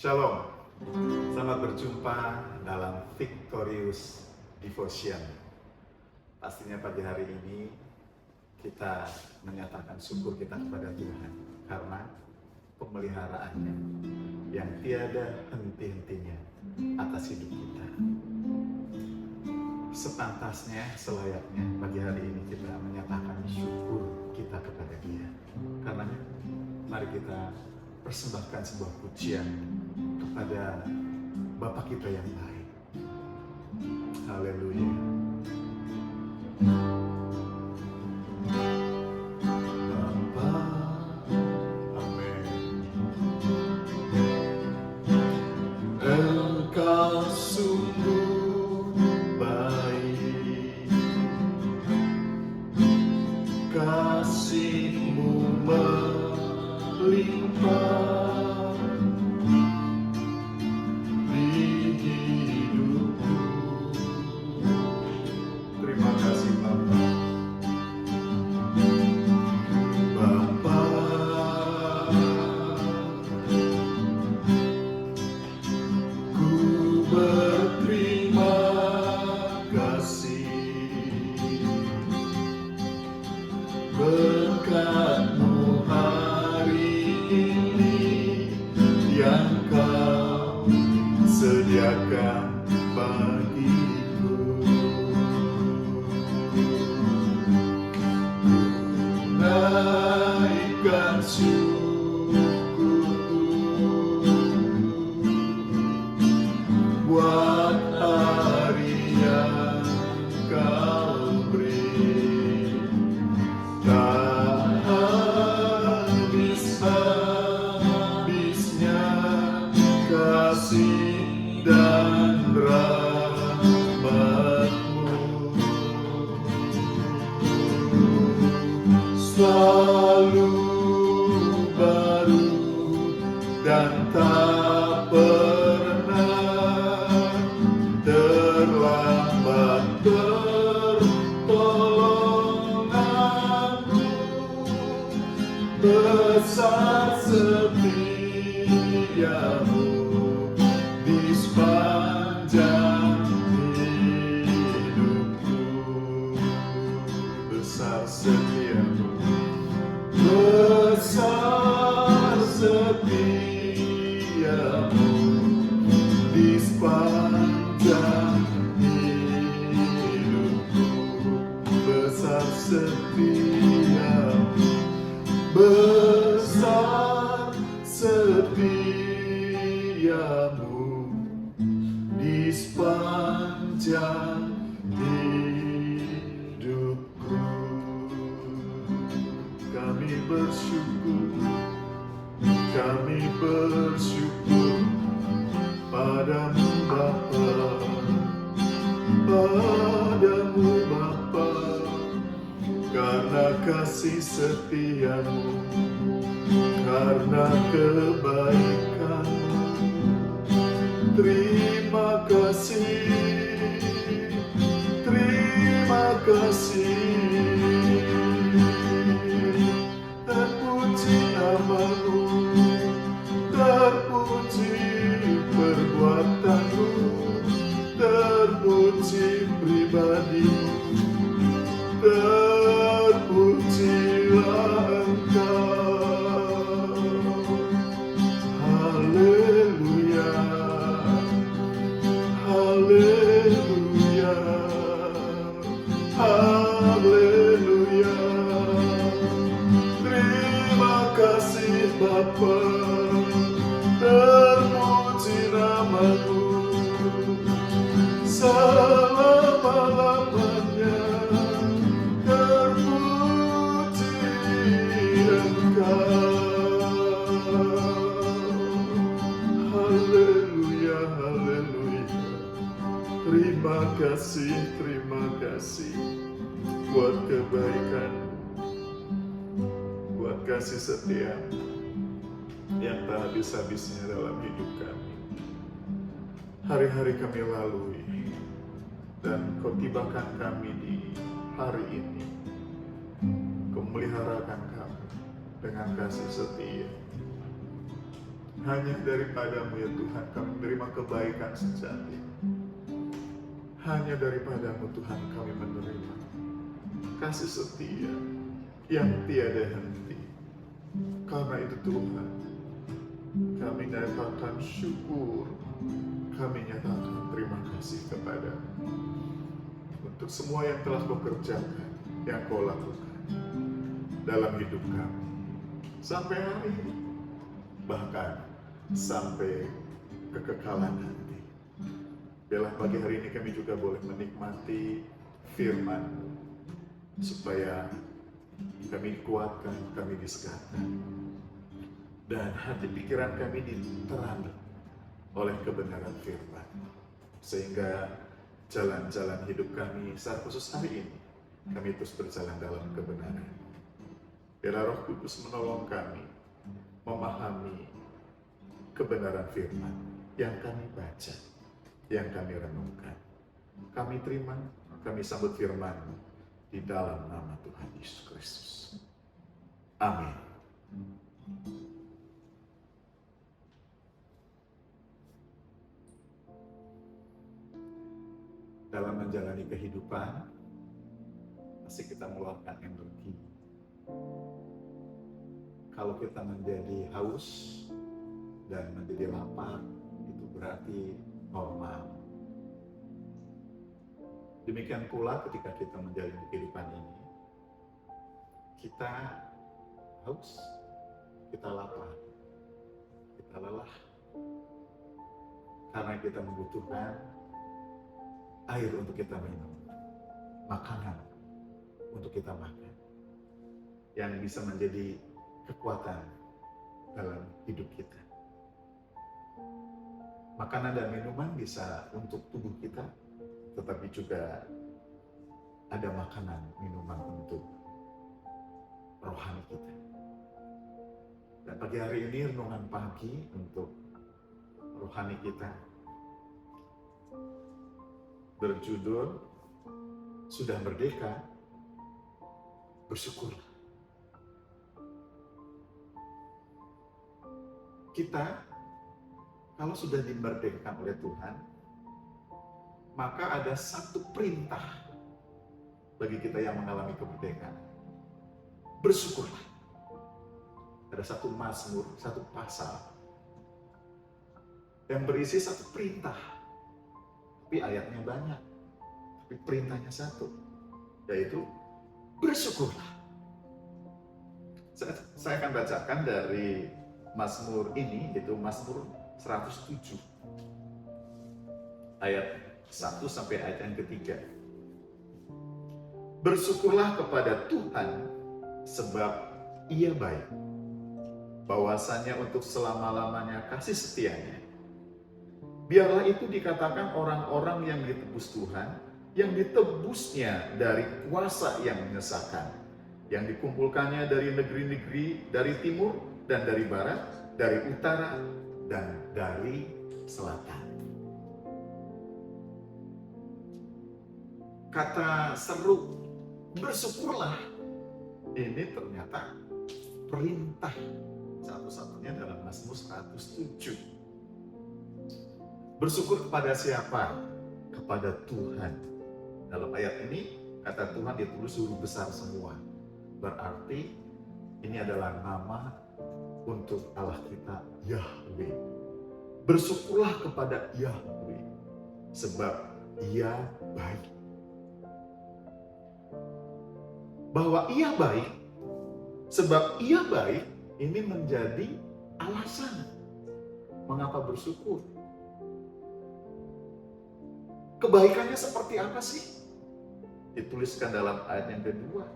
Shalom, selamat berjumpa dalam Victorious Devotion. Pastinya pagi hari ini kita menyatakan syukur kita kepada Tuhan karena pemeliharaannya yang tiada henti-hentinya atas hidup kita. Sepantasnya, selayaknya pagi hari ini kita menyatakan syukur kita kepada Dia. Karena mari kita persembahkan sebuah pujian kepada Bapa kita yang baik. Haleluya. Bapa, amin. Engkau sungguh baik, kasih-Mu melimpah di hidupku. Terima kasih Bapa. Bapa, ku berterima kasih berkat-Mu hari ini yang Kau sediakan bagiku. Naikkan syukurku buat hari yang Kau beri. Tak habis-habisnya kasih dan rahmat-Mu, selalu baru dan tak pernah terlambat pertolongan-Mu. Besar setia-Mu di sepanjang hidupku. Besar setia-Mu, besar setia-Mu di sepanjang hidupku. Besar setia-Mu, besar setia-Mu di sepanjang hidupku. Kami bersyukur padamu Bapa, padamu Bapa, karena kasih setia-Mu, karena kebaikan-Mu. Terima kasih, terima kasih. Terpuji nama-Mu, terpuji perbuatan-Mu, terpuji pribadi-Mu, terpujilah Engkau. Haleluya, haleluya, haleluya. Terima kasih Bapa, terpuji nama-Mu selama-lamanya, terpuji Engkau. Haleluya, haleluya. Terima kasih buat kebaikan, buat kasih setia yang tak habis-habisnya dalam hidup kami. Hari-hari kami lalui dan Kau tibakan kami di hari ini. Kau meliharakan kami dengan kasih setia. Hanya daripadamu ya Tuhan kami menerima kebaikan sejati. Hanya daripadamu Tuhan kami menerima kasih setia yang tiada henti. Karena itu Tuhan, kami nyatakan syukur, kami nyatakan terima kasih kepadamu untuk semua yang telah kau kerjakan, yang kau lakukan dalam hidup kami sampai hari ini, bahkan sampai kekekalan nanti. Biarlah pagi hari ini kami juga boleh menikmati firman-Mu, supaya kami dikuatkan, kami disegarkan, dan hati pikiran kami diterangi oleh kebenaran firman, sehingga jalan-jalan hidup kami saat khusus hari ini, kami terus berjalan dalam kebenaran. Biarlah Roh Kudus menolong kami memahami kebenaran firman yang kami baca, yang kami renungkan. Kami terima, kami sambut firman-Mu di dalam nama Tuhan Yesus Kristus. Amin. Dalam menjalani kehidupan, pasti kita mengeluarkan energi. Kalau kita menjadi haus dan menjadi lapar, itu berarti normal. Demikian pula ketika kita menjalani kehidupan ini, kita haus, kita lapar, kita lelah, karena kita membutuhkan air untuk kita minum, makanan untuk kita makan, yang bisa menjadi kekuatan dalam hidup kita. Makanan dan minuman bisa untuk tubuh kita, tetapi juga ada makanan, minuman untuk rohani kita. Dan pagi hari ini renungan pagi untuk rohani kita berjudul Sudah Merdeka, Bersyukurlah. Kita kalau sudah dimerdekakan oleh Tuhan, maka ada satu perintah bagi kita yang mengalami kemerdekaan. Bersyukurlah. Ada satu mazmur, satu pasal yang berisi satu perintah. Tapi ayatnya banyak, tapi perintahnya satu, yaitu bersyukurlah. Saya akan bacakan dari mazmur ini, yaitu mazmur 107 ayat 1 sampai ayat yang ketiga. Bersyukurlah kepada Tuhan sebab Ia baik, bahwasanya untuk selama-lamanya kasih setianya. Biarlah itu dikatakan orang-orang yang ditebus Tuhan, yang ditebusnya dari kuasa yang menyesakan, yang dikumpulkannya dari negeri-negeri, dari timur dan dari barat, dari utara dan dari selatan. Kata seru bersyukurlah ini ternyata perintah satu-satunya dalam Mazmur 107. Bersyukur kepada siapa? Kepada Tuhan. Dalam ayat ini kata Tuhan ditulis huruf besar semua. Berarti ini adalah nama untuk Allah kita, Yahweh. Bersyukurlah kepada Yahweh sebab Ia baik. Bahwa Ia baik, sebab Ia baik, ini menjadi alasan mengapa bersyukur. Kebaikannya seperti apa sih? Dituliskan dalam ayat yang kedua.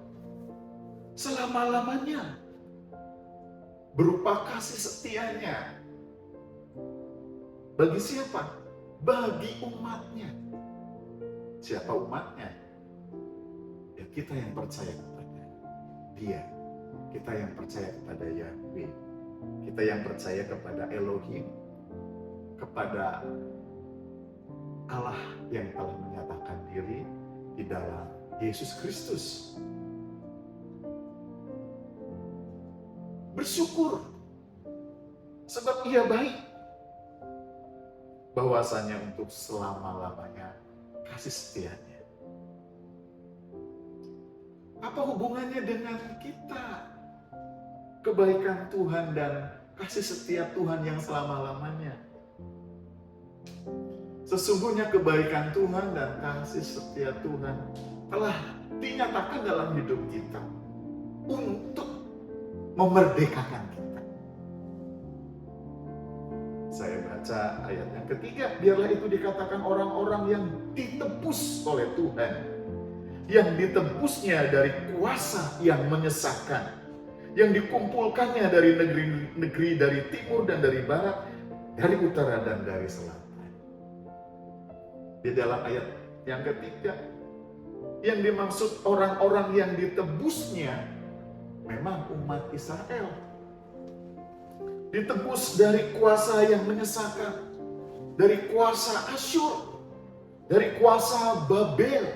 Selama-lamanya. Berupa kasih setianya. Bagi siapa? Bagi umatnya. Siapa umatnya? Ya kita yang percaya kepada Dia. Kita yang percaya kepada Yahweh. Kita yang percaya kepada Elohim. Kepada Allah yang telah menyatakan diri di dalam Yesus Kristus. Bersyukur Sebab Ia baik. Bahwasanya untuk selama-lamanya kasih setianya. Apa hubungannya dengan kita? Kebaikan Tuhan dan kasih setia Tuhan yang selama-lamanya. Sesungguhnya kebaikan Tuhan dan kasih setia Tuhan telah dinyatakan dalam hidup kita untuk memerdekakan kita. Saya baca ayat yang ketiga, biarlah itu dikatakan orang-orang yang ditebus oleh Tuhan, yang ditebusnya dari kuasa yang menyesatkan, yang dikumpulkannya dari negeri-negeri, dari timur dan dari barat, dari utara dan dari selatan. Di dalam ayat yang ketiga, yang dimaksud orang-orang yang ditebusnya memang umat Israel. Ditebus dari kuasa yang menyesakan, dari kuasa Asyur, dari kuasa Babel.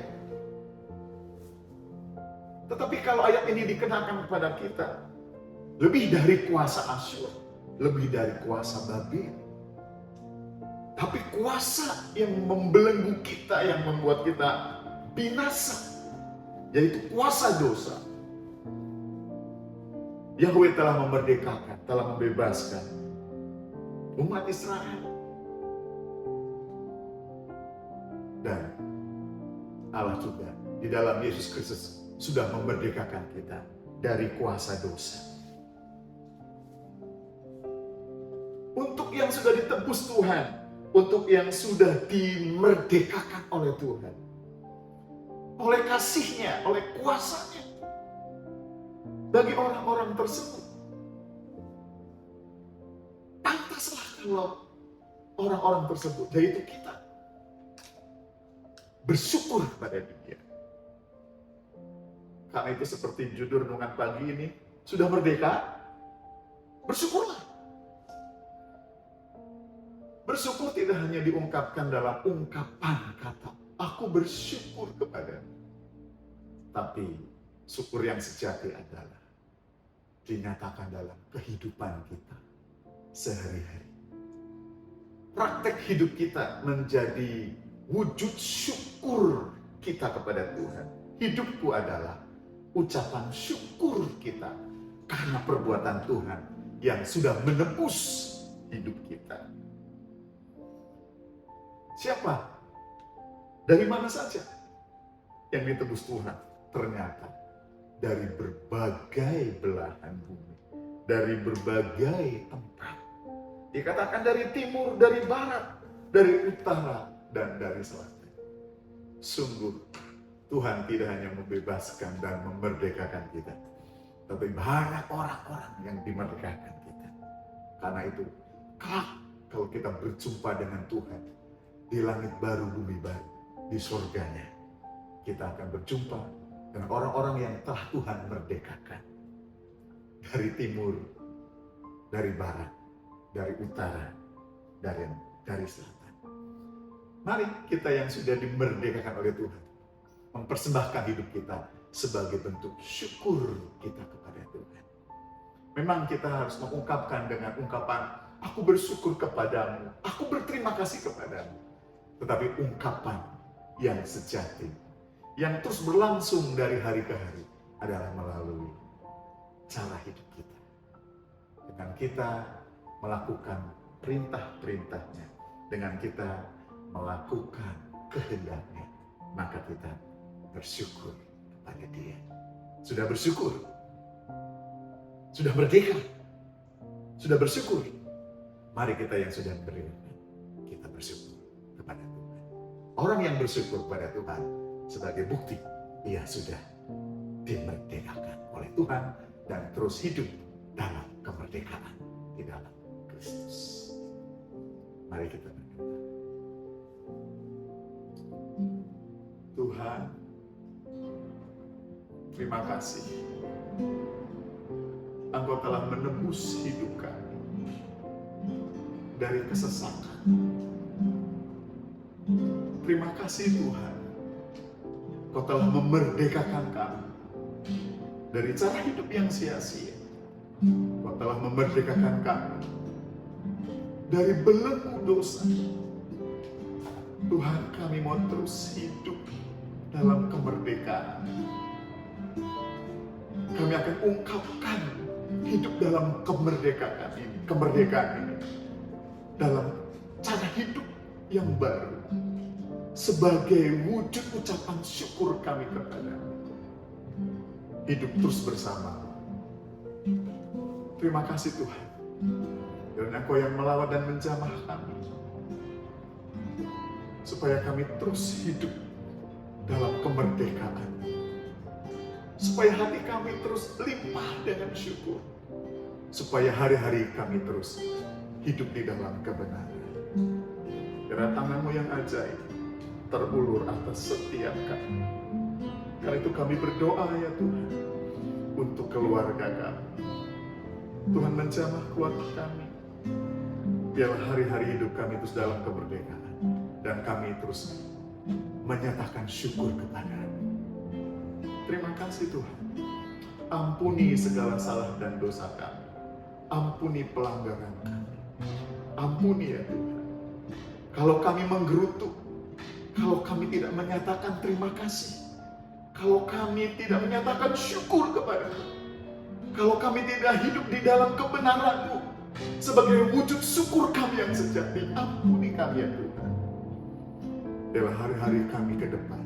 Tetapi kalau ayat ini dikenakan kepada kita, lebih dari kuasa Asyur, lebih dari kuasa Babel, tapi kuasa yang membelenggu kita, yang membuat kita binasa, yaitu kuasa dosa. Yahweh telah memerdekakan, telah membebaskan umat Israel. Dan Allah juga di dalam Yesus Kristus sudah memerdekakan kita dari kuasa dosa. Untuk yang sudah ditebus Tuhan, untuk yang sudah dimerdekakan oleh Tuhan, oleh kasih-Nya, oleh kuasa-Nya, bagi orang-orang tersebut, pantaslah kalau orang-orang tersebut, yaitu kita, bersyukur pada Dia. Karena itu seperti judul renungan pagi ini, sudah merdeka, bersyukurlah. Bersyukur tidak hanya diungkapkan dalam ungkapan kata, aku bersyukur kepadamu. Tapi syukur yang sejati adalah dinyatakan dalam kehidupan kita sehari-hari. Praktek hidup kita menjadi wujud syukur kita kepada Tuhan. Hidupku adalah ucapan syukur kita karena perbuatan Tuhan yang sudah menebus hidup kita. Siapa? Dari mana saja yang ditebus Tuhan? Ternyata dari berbagai belahan bumi, dari berbagai tempat. Dikatakan dari timur, dari barat, dari utara, dan dari selatan. Sungguh Tuhan tidak hanya membebaskan dan memerdekakan kita, tapi banyak orang-orang yang dimerdekakan kita. Karena itu, kalau kita berjumpa dengan Tuhan di langit baru, bumi baru, di surganya, kita akan berjumpa dengan orang-orang yang telah Tuhan merdekakan. Dari timur, dari barat, dari utara, dari selatan. Mari kita yang sudah dimerdekakan oleh Tuhan, mempersembahkan hidup kita sebagai bentuk syukur kita kepada Tuhan. Memang kita harus mengungkapkan dengan ungkapan, aku bersyukur kepadamu, aku berterima kasih kepadamu. Tetapi ungkapan yang sejati, yang terus berlangsung dari hari ke hari adalah melalui cara hidup kita. Dengan kita melakukan perintah-perintahnya, dengan kita melakukan kehendak-Nya, maka kita bersyukur kepada Dia. Sudah bersyukur? Sudah merdeka? Sudah bersyukur? Mari kita yang sudah merdeka, kita bersyukur kepada Tuhan. Orang yang bersyukur kepada Tuhan sebagai bukti ia sudah dimerdekakan oleh Tuhan dan terus hidup dalam kemerdekaan di dalam Kristus. Mari kita berdoa. Tuhan, terima kasih Engkau telah menebus hidup kami dari kesesakan. Terima kasih Tuhan, Engkau telah memerdekakan kami dari cara hidup yang sia-sia. Engkau telah memerdekakan kami dari belenggu dosa. Tuhan, kami mau terus hidup dalam kemerdekaan. Kami akan ungkapkan hidup dalam kemerdekaan ini dalam cara hidup yang baru, sebagai wujud ucapan syukur kami kepadamu. Hidup terus bersama. Terima kasih Tuhan, karena Engkau yang melawat dan menjamah kami, supaya kami terus hidup dalam kemerdekaan, supaya hati kami terus limpah dengan syukur, supaya hari-hari kami terus hidup di dalam kebenaran. Karena tangan-Mu yang ajaib terulur atas setiap kami. Karena itu kami berdoa ya Tuhan, untuk keluarga kami. Tuhan menjamah keluarga kami. Biarlah hari-hari hidup kami terus dalam kemerdekaan. Dan kami terus menyatakan syukur kepada-Mu. Terima kasih Tuhan. Ampuni segala salah dan dosa kami. Ampuni pelanggaran kami. Ampuni ya Tuhan. Kalau kami menggerutu, kalau kami tidak menyatakan terima kasih, kalau kami tidak menyatakan syukur kepada-Mu, kalau kami tidak hidup di dalam kebenaran-Mu sebagai wujud syukur kami yang sejati, ampuni kami ya Tuhan. Biarlah hari-hari kami ke depan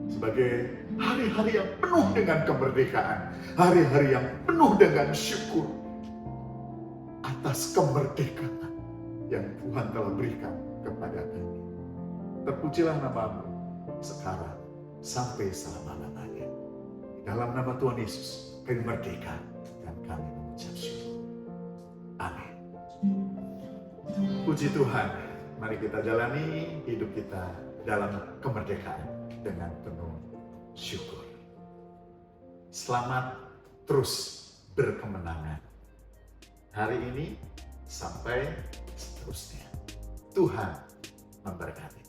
sebagai hari-hari yang penuh dengan kemerdekaan, hari-hari yang penuh dengan syukur atas kemerdekaan yang Tuhan telah berikan kepada kami. Terpujilah nama-Mu sekarang sampai selama-lamanya. Dalam nama Tuhan Yesus kami merdeka dan kami mengucap syukur. Amin. Puji Tuhan, mari kita jalani hidup kita dalam kemerdekaan dengan penuh syukur. Selamat terus berkemenangan hari ini sampai seterusnya. Tuhan memberkati.